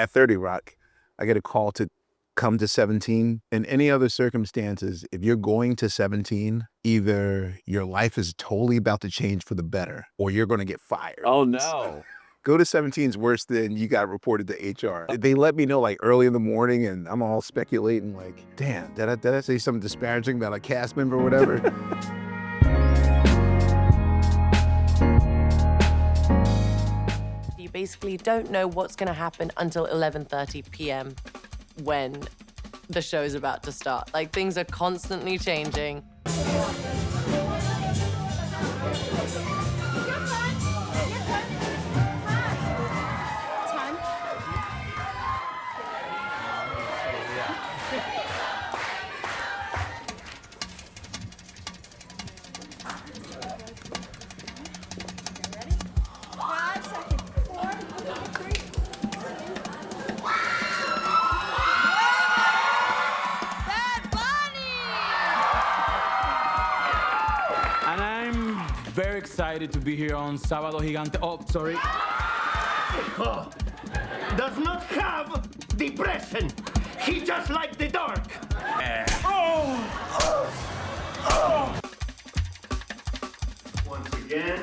At 30 Rock, I get a call to come to 17. In any other circumstances, if you're going to 17, either your life is totally about to change for the better or you're going to get fired. Oh, no. Go to 17 is worse than you got reported to HR. They let me know like early in the morning and I'm all speculating like, damn, did I say something disparaging about a cast member or whatever? You basically don't know what's going to happen until 11:30 p.m. when the show's about to start. Like, things are constantly changing. And I'm very excited to be here on Sábado Gigante. Oh, sorry. God does not have depression. He just likes the dark. Once again,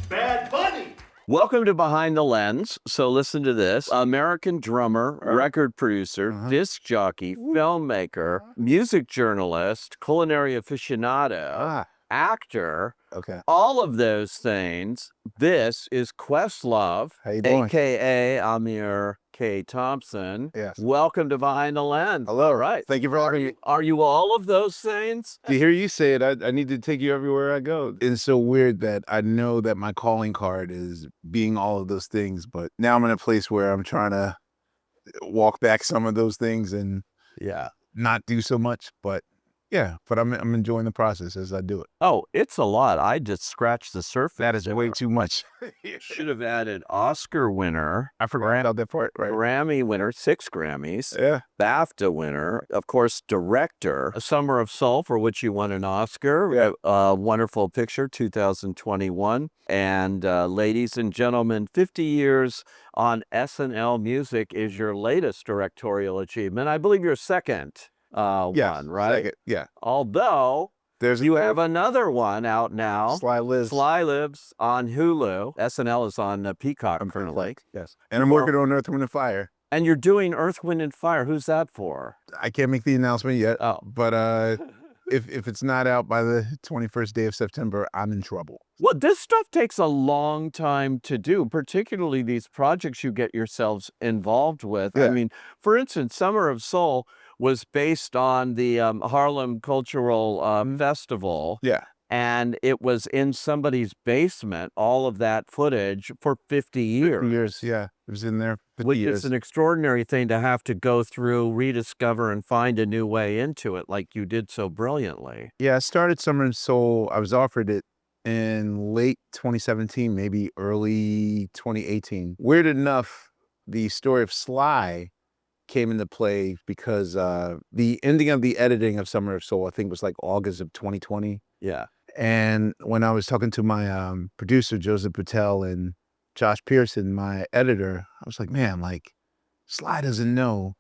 Bad Bunny. Welcome to Behind the Lens. So listen to this. American drummer, record producer, disc jockey, filmmaker, music journalist, culinary aficionado, actor, all of those things. This is Questlove, How you doing? a.k.a. Ahmir K. Thompson. Yes. Welcome to Behind the Lens. Hello. All right. Thank you for having me. Are you all of those things? To hear you say it, I need to take you everywhere I go. It's so weird that I know that my calling card is being all of those things, but now I'm in a place where I'm trying to walk back some of those things and not do so much. But yeah, but I'm enjoying the process as I do it. Oh, it's a lot. I just scratched the surface. That is way too much. Should have added Oscar winner. I forgot about that part. Right. Grammy winner, 6 Grammys. Yeah. BAFTA winner. Of course, director. A Summer of Soul, for which you won an Oscar. Yeah. Wonderful picture, 2021. And ladies and gentlemen, 50 years on SNL music is your latest directorial achievement. I believe your second one, right? Second. Yeah. Although you have another one out now. Sly Lives. Sly Lives on Hulu. SNL is on Peacock currently. Yes. And I'm working on Earth, Wind, and Fire. And you're doing Earth, Wind, and Fire. Who's that for? I can't make the announcement yet, but if it's not out by the 21st day of September, I'm in trouble. Well, this stuff takes a long time to do, particularly these projects you get yourselves involved with. Yeah. I mean, for instance, Summer of Soul was based on the Harlem Cultural Festival. Yeah. And it was in somebody's basement, all of that footage for 50 years. 50 years, yeah. It was in there 50 Which years. is an extraordinary thing to have to go through, rediscover, and find a new way into it like you did so brilliantly. Yeah, I started Summer and Soul. I was offered it in late 2017, maybe early 2018. Weird enough, the story of Sly came into play because the ending of the editing of Summer of Soul, I think, was like August of 2020. Yeah. And when I was talking to my producer, Joseph Patel, and Josh Pearson, my editor, I was like, man, like, Sly doesn't know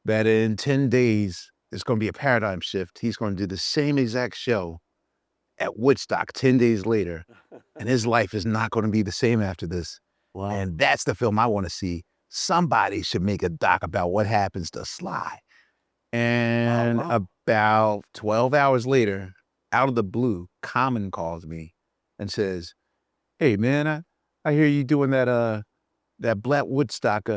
that in 10 days, there's going to be a paradigm shift. He's going to do the same exact show at Woodstock 10 days later, and his life is not going to be the same after this. Wow. And that's the film I want to see. Somebody should make a doc about what happens to Sly. And about 12 hours later, out of the blue, Common calls me and says, hey, man, I hear you doing that Black Woodstock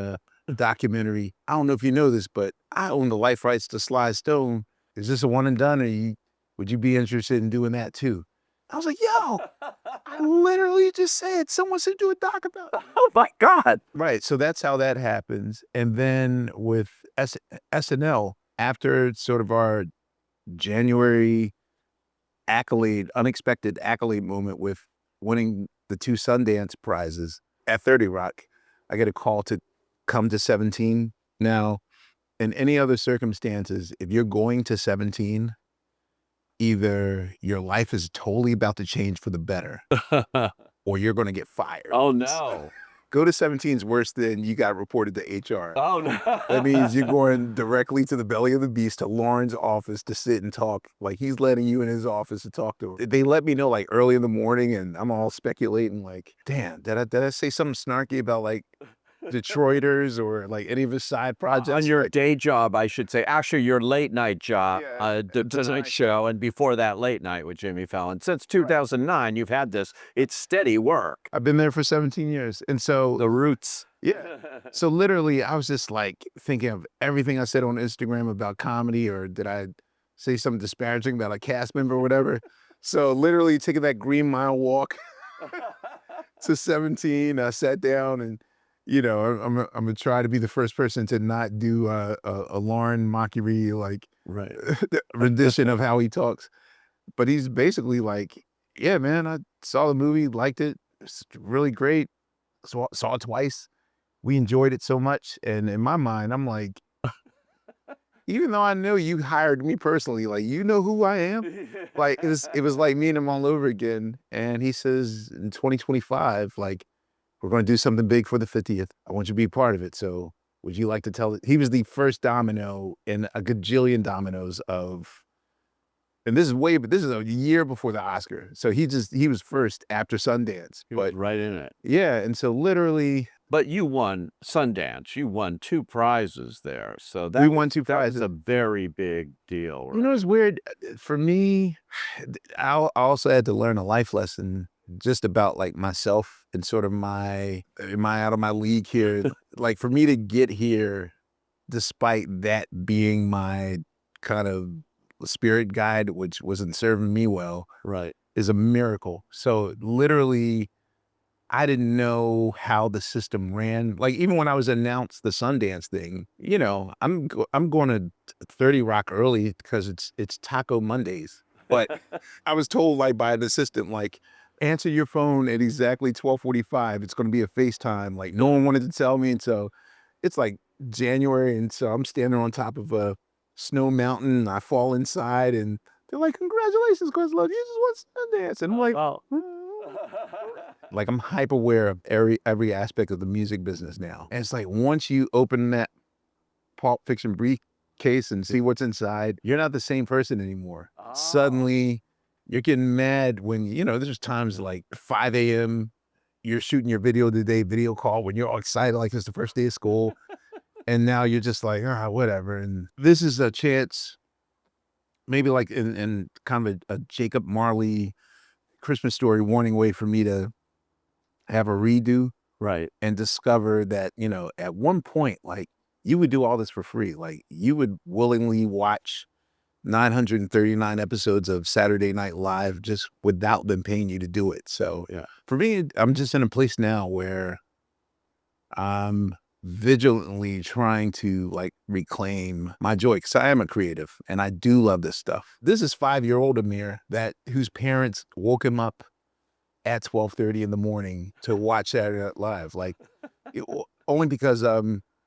documentary. I don't know if you know this, but I own the life rights to Sly Stone. Is this a one and done, or would you be interested in doing that too? I was like, yo, I literally just said someone should do a doc about it. Oh my God. Right, so that's how that happens. And then with SNL, after sort of our January unexpected accolade moment with winning the 2 Sundance prizes, at 30 Rock, I get a call to come to 17. Now, in any other circumstances, if you're going to 17, either your life is totally about to change for the better or you're going to get fired. Oh, no. go to 17 is worse than you got reported to HR. Oh, no. That means you're going directly to the belly of the beast, to Lauren's office to sit and talk. Like, he's letting you in his office to talk to him. They let me know like early in the morning, and I'm all speculating like, damn, did I say something snarky about like Detroiters or like any of his side projects? On your Like, day job, I should say, actually your late night job, Yeah, the Tonight Show, and before that Late Night with Jimmy Fallon. Since 2009, you've had this. It's steady work. I've been there for 17 years. And so The roots. yeah. So literally, I was just like thinking of everything I said on Instagram about comedy, or did I say something disparaging about a cast member or whatever? So literally taking that Green Mile walk to 17, I sat down and, you know, I'm gonna try to be the first person to not do a Lauren Mockery like Right. rendition of how he talks. But he's basically like, yeah, man, I saw the movie, liked it. It's really great. Saw it twice. We enjoyed it so much. And in my mind, I'm like, even though I know you hired me personally, like, you know who I am? Like, it was like meeting him all over again. And he says, in 2025, like, we're going to do something big for the 50th. I want you to be part of it. So would you like to tell it? He was the first domino in a gajillion dominoes of, and this is a year before the Oscar. So he was first after Sundance. He was But right in it. yeah, and so literally But you won Sundance. You won 2 prizes there. So we won 2 that was prizes. a very big deal. You know, it's weird for me. I also had to learn a life lesson just about like myself and sort of am I out of my league here? Like, for me to get here, despite that being my kind of spirit guide, which wasn't serving me well, Right. is a miracle. So literally, I didn't know how the system ran. Like, even when I was announced the Sundance thing, you know, I'm going to 30 Rock early because it's Taco Mondays. But I was told like by an assistant, like, answer your phone at exactly 12:45. It's going to be a FaceTime. Like, no one wanted to tell me. And so it's like January. And so I'm standing on top of a snow mountain. I fall inside and they're like, congratulations, Questlove, you just won Sundance. And I'm like, Oh. like, I'm hyper aware of every aspect of the music business now. And it's like, once you open that Pulp Fiction briefcase and see what's inside, you're not the same person anymore. Suddenly, you're getting mad when, you know, there's times like 5 a.m., you're shooting your video call when you're all excited, like it's the first day of school. And now you're just like, whatever. And this is a chance, maybe like in kind of a Jacob Marley Christmas Story warning way for me to have a redo. Right. And discover that, you know, at one point, like, you would do all this for free. Like, you would willingly watch 939 episodes of Saturday Night Live just without them paying you to do it. So Yeah. for me, I'm just in a place now where I'm vigilantly trying to like reclaim my joy, because I am a creative and I do love this stuff. This is 5-year-old Ahmir whose parents woke him up at 12:30 in the morning to watch Saturday Night Live. Like, only because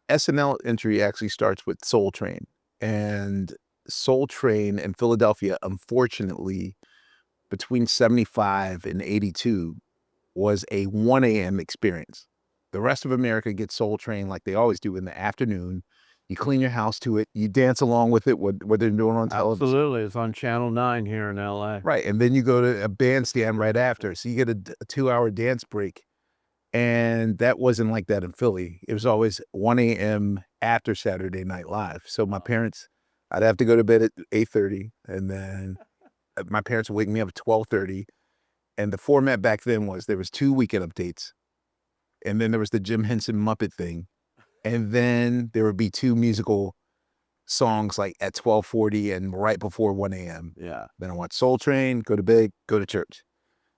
SNL entry actually starts with Soul Train, and Soul Train in Philadelphia, unfortunately, between 75 and 82 was a 1 a.m. experience. The rest of America gets Soul Train like they always do in the afternoon. You clean your house to it. You dance along with it, what they're doing on television. Absolutely. It's on Channel 9 here in LA. Right. And then you go to a bandstand right after. So you get a 2-hour dance break. And that wasn't like that in Philly. It was always 1 a.m. after Saturday Night Live. So my parents, I'd have to go to bed at 8:30. And then my parents would wake me up at 12:30. And the format back then was there was 2 weekend updates. And then there was the Jim Henson Muppet thing. And then there would be 2 musical songs like at 12:40 and right before 1 a.m. Yeah. Then I watch Soul Train, go to bed, go to church.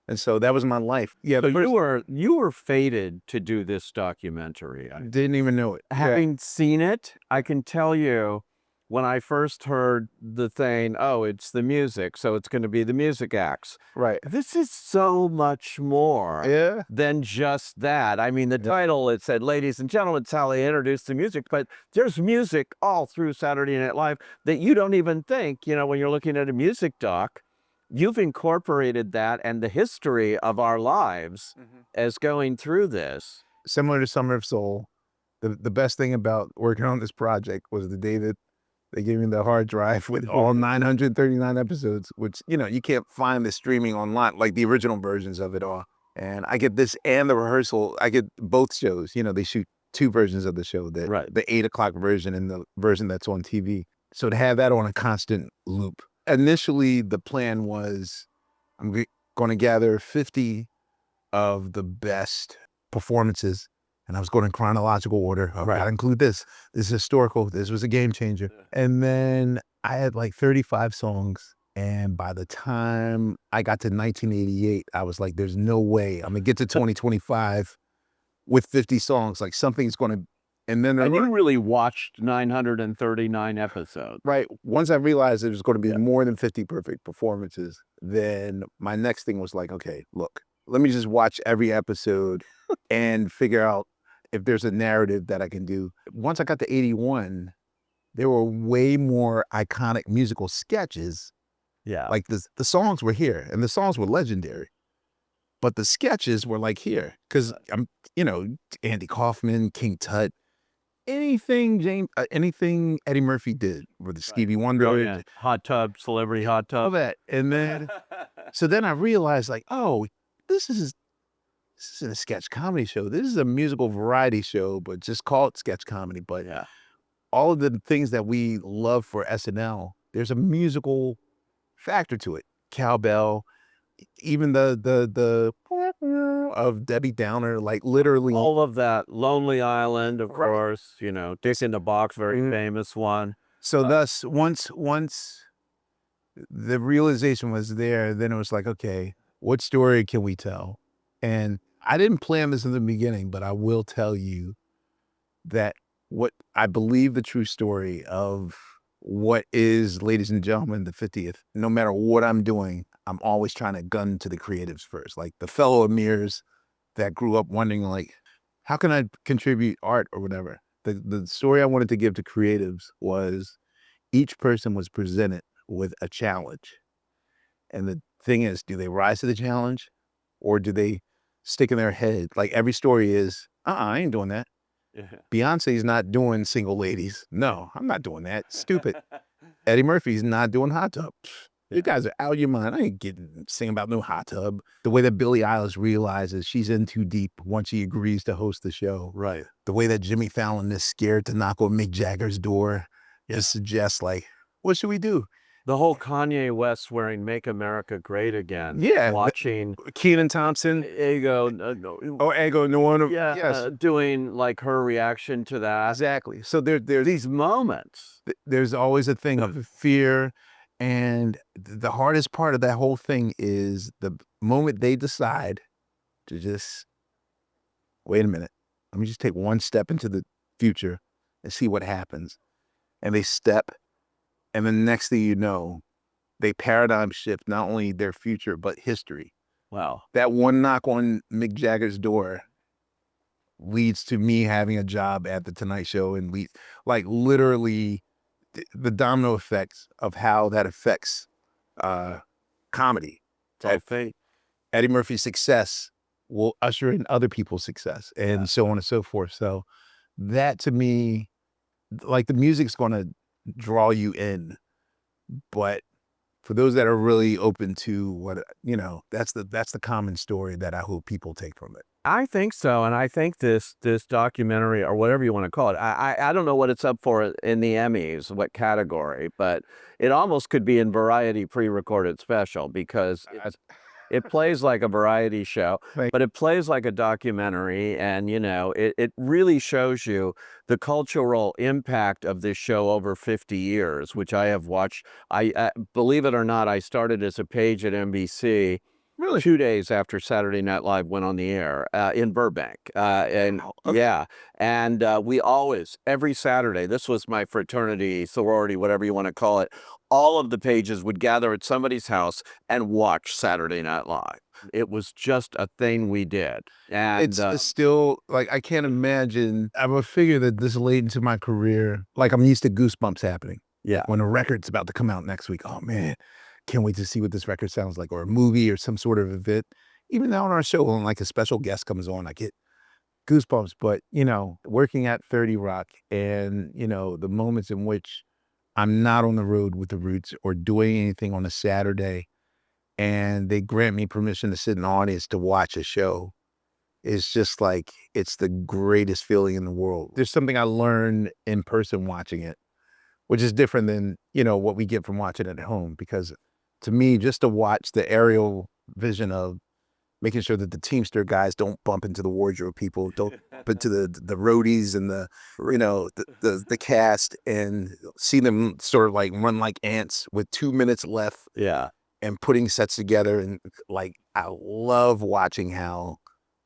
And so that was my life. Yeah, So you were fated to do this documentary. I didn't even know it. Having seen it, I can tell you, when I first heard the thing, oh, it's the music, so it's going to be the music acts. Right. This is so much more Yeah. than just that. I mean, the title, it said, ladies and gentlemen, it's how they introduce the music, but there's music all through Saturday Night Live that you don't even think, you know, when you're looking at a music doc, you've incorporated that and the history of our lives as going through this. similar to Summer of Soul. The best thing about working on this project was the day that they gave me the hard drive with all 939 episodes, which, you know, you can't find the streaming online, like the original versions of it all. And I get this and the rehearsal. I get both shows. You know, they shoot 2 versions of the show, the 8 o'clock version and the version that's on TV. So to have that on a constant loop. Initially, the plan was I'm going to gather 50 of the best performances, and I was going in chronological order. I gotta include this. This is historical. This was a game changer. And then I had like 35 songs. And by the time I got to 1988, I was like, there's no way I'm gonna get to 2025 with 50 songs. Like something's gonna, and then you really watched 939 episodes. Right. Once I realized it was going to be more than 50 perfect performances, then my next thing was like, okay, look, let me just watch every episode and figure out if there's a narrative that I can do. Once I got to 81, there were way more iconic musical sketches. Yeah. Like the songs were here and the songs were legendary, but the sketches were like here. Cause I'm, you know, Andy Kaufman, King Tut, anything Eddie Murphy did with the Stevie Wonder, Hot Tub, Celebrity Hot Tub. all that. And then, so then I realized like, oh, this isn't a sketch comedy show. This is a musical variety show, but just call it sketch comedy. But all of the things that we love for SNL, there's a musical factor to it. Cowbell, even the of Debbie Downer, like literally all of that. Lonely Island, of course, you know, Dick in the Box, very famous one. So thus, once the realization was there, then it was like, okay, what story can we tell? And I didn't plan this in the beginning, but I will tell you that what I believe the true story of what is, ladies and gentlemen, the 50th, no matter what I'm doing, I'm always trying to gun to the creatives first. Like the fellow Ahmirs that grew up wondering like, how can I contribute art or whatever? The story I wanted to give to creatives was each person was presented with a challenge. And the thing is, do they rise to the challenge or do they stick in their head? Like every story is, I ain't doing that. Beyonce's not doing Single Ladies. No, I'm not doing that. Stupid. Eddie Murphy's not doing Hot Tub. You guys are out of your mind. I ain't getting sing about no Hot Tub. The way that Billie Eilish realizes she's in too deep once she agrees to host the show. Right. The way that Jimmy Fallon is scared to knock on Mick Jagger's door just suggests like, what should we do? The whole Kanye West wearing "Make America Great Again." Yeah. Watching Kenan Thompson. Ego. Ego Nwana. Yeah. Yes. Doing like her reaction to that. Exactly. So there's These moments. There's always a thing of fear. And the hardest part of that whole thing is the moment they decide to just, wait a minute, let me just take one step into the future and see what happens. And they step, and the next thing you know, they paradigm shift not only their future, but history. Wow. That one knock on Mick Jagger's door leads to me having a job at The Tonight Show and like literally the domino effects of how that affects comedy. Eddie Murphy's success will usher in other people's success and so on and so forth. So that to me, like the music's going to draw you in, but for those that are really open to what, you know, that's the common story that I hope people take from it. I think so, and I think this documentary, or whatever you want to call it, I don't know what it's up for in the Emmys, what category, but it almost could be in Variety pre-recorded special because it plays like a variety show, but it plays like a documentary, and you know, it really shows you the cultural impact of this show over 50 years, which I have watched. I believe it or not, I started as a page at NBC. Really? 2 days after Saturday Night Live went on the air in Burbank. And we always, every Saturday, this was my fraternity, sorority, whatever you want to call it, all of the pages would gather at somebody's house and watch Saturday Night Live. It was just a thing we did. And it's still, like, I can't imagine. I would figure that this late into my career, like I'm used to Goosebumps happening. Yeah. When a record's about to come out next week, oh man, can't wait to see what this record sounds like, or a movie or some sort of event. Even now on our show, when like a special guest comes on, I get goosebumps. But, you know, working at 30 Rock and, you know, the moments in which I'm not on the road with the Roots or doing anything on a Saturday and they grant me permission to sit in the audience to watch a show, it's just like, it's the greatest feeling in the world. There's something I learned in person watching it, which is different than, you know, what we get from watching it at home. Because to me, just to watch the aerial vision of making sure that the Teamster guys don't bump into the wardrobe people, don't bump into the roadies and the, you know, the cast, and see them sort of like run like ants with 2 minutes left. Yeah. And putting sets together. And like, I love watching how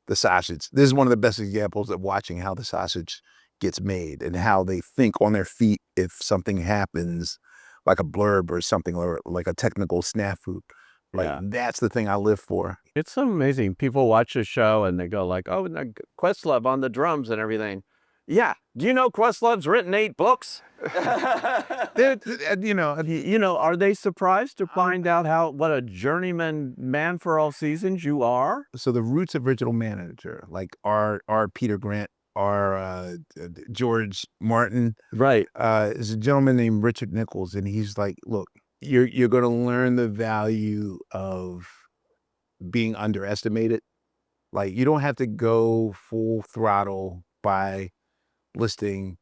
the sausage, this is one of the best examples of watching how the sausage gets made and how they think on their feet if something happens, like a blurb or something, or like a technical snafu. Like, Yeah. that's the thing I live for. It's amazing. People watch the show and they go like, oh, Questlove on the drums and everything. Yeah. Do you know Questlove's written 8 books? You know, Are they surprised to find out what a journeyman man for all seasons you are? so the Roots original manager, like our Peter Grant, our George Martin, Right. is a gentleman named Richard Nichols, and he's like, look, you're going to learn the value of being underestimated. Like, you don't have to go full throttle by listing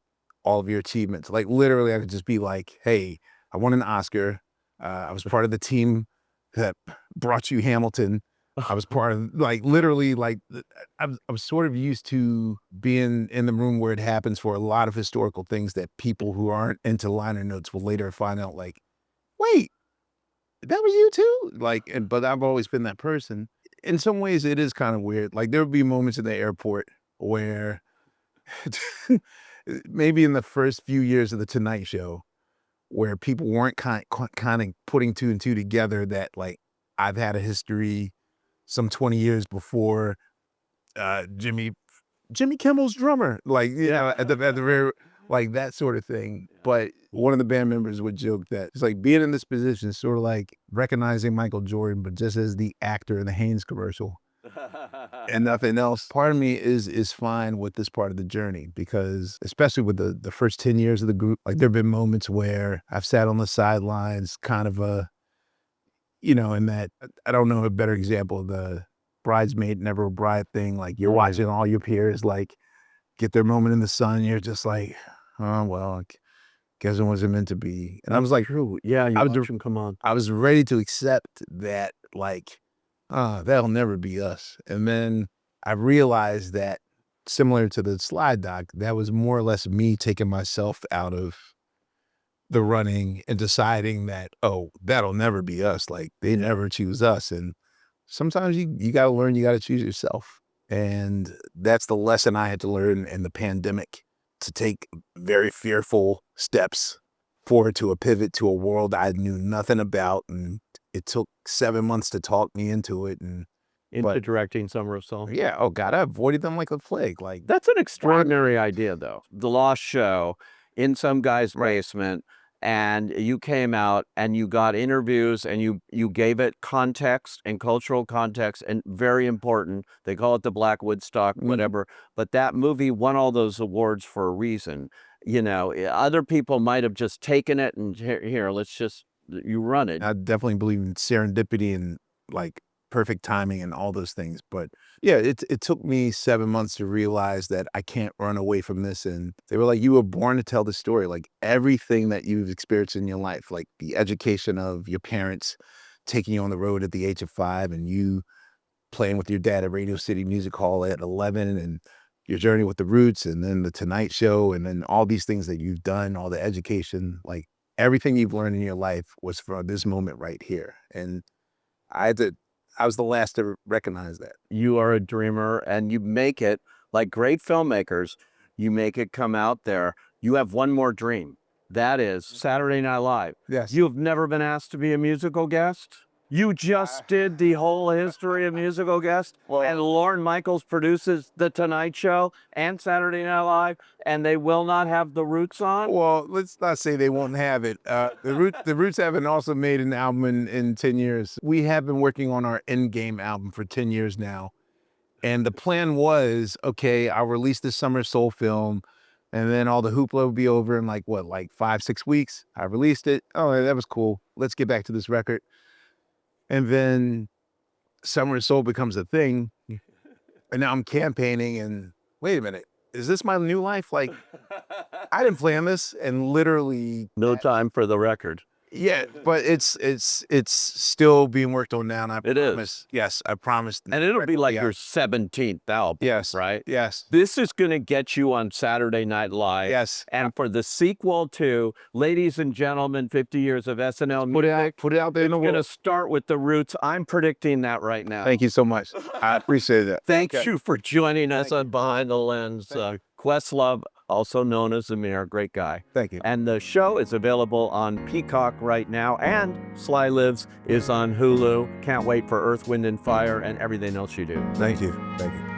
all of your achievements. Like, literally, I could just be like, hey, I won an Oscar. I was part of the team that brought you Hamilton. I was part of, like, literally, like, I'm sort of used to being in the room where it happens for a lot of historical things that people who aren't into liner notes will later find out, like, wait, that was you too? Like, but I've always been that person. In some ways, it is kind of weird. Like, there would be moments in the airport where maybe in the first few years of the Tonight Show, where people weren't kind of putting 2 and 2 together, that like, I've had a history some 20 years before Jimmy Kimmel's drummer, like, you know, at the very, like, that sort of thing. But one of the band members would joke that it's like being in this position is sort of like recognizing Michael Jordan, but just as the actor in the Hanes commercial and nothing else. Part of me is fine with this part of the journey, because especially with the first 10 years of the group, like, there have been moments where I've sat on the sidelines, kind of you know, in that, I don't know a better example of the bridesmaid, never a bride thing. Like, you're watching all your peers, like, get their moment in the sun. And you're just like, oh, well, I guess it wasn't meant to be. And I was like, True. Yeah, you I watch was, them come on. I was ready to accept that, like, that'll never be us. And then I realized that, similar to the Sly doc, that was more or less me taking myself out of the running and deciding that, oh, that'll never be us. Like, they never choose us. And sometimes you got to learn, you got to choose yourself. And that's the lesson I had to learn in the pandemic, to take very fearful steps forward to a pivot to a world I knew nothing about. And it took 7 months to talk me into it. And Into directing Summer of Soul. yeah, oh God, I avoided them like a plague. Like, That's an extraordinary idea, though. The Lost Show in some guy's basement, and you came out and you got interviews and you gave it context and cultural context, and very important. They call it the Black Woodstock, whatever. But that movie won all those awards for a reason. You know, other people might have just taken it and here, let's just, you run it. I definitely believe in serendipity and like perfect timing and all those things. But yeah, it took me 7 months to realize that I can't run away from this. And they were like, you were born to tell the story. Like, everything that you've experienced in your life, like the education of your parents taking you on the road at the age of 5, and you playing with your dad at Radio City Music Hall at 11, and your journey with the Roots, and then the Tonight Show, and then all these things that you've done, all the education, like everything you've learned in your life was for this moment right here. And I was the last to recognize that. You are a dreamer, and you make it, like great filmmakers, you make it come out there. You have one more dream. That is Saturday Night Live. Yes. You've never been asked to be a musical guest? You just did the whole history of musical guests, and Lorne Michaels produces The Tonight Show and Saturday Night Live, and they will not have the Roots on? Well, let's not say they won't have it. The Roots haven't also made an album in 10 years. We have been working on our Endgame album for 10 years now. And the plan was, okay, I'll release this Summer Soul film, and then all the hoopla would be over in like 5-6 weeks. I released it. Oh, that was cool. Let's get back to this record. And then Summer Soul becomes a thing. And now I'm campaigning and wait a minute, is this my new life? Like, I didn't plan this, and literally No time for the record. yeah, but it's still being worked on now, and I It is. promise. Yes, I promised. And it'll be like Yeah. your 17th album. Yes. Right? Yes. This is going to get you on Saturday Night Live. Yes. And for the sequel to Ladies and Gentlemen, 50 Years of SNL Music, Put it out there in the it's going to world. start with The Roots. I'm predicting that right now. Thank you so much. I appreciate that. Thank Okay. you for joining us on Behind the Lens. Questlove, also known as Ahmir, great guy. Thank you. And the show is available on Peacock right now, and Sly Lives is on Hulu. Can't wait for Earth, Wind, and Fire and everything else you do. Thank you. Thank you.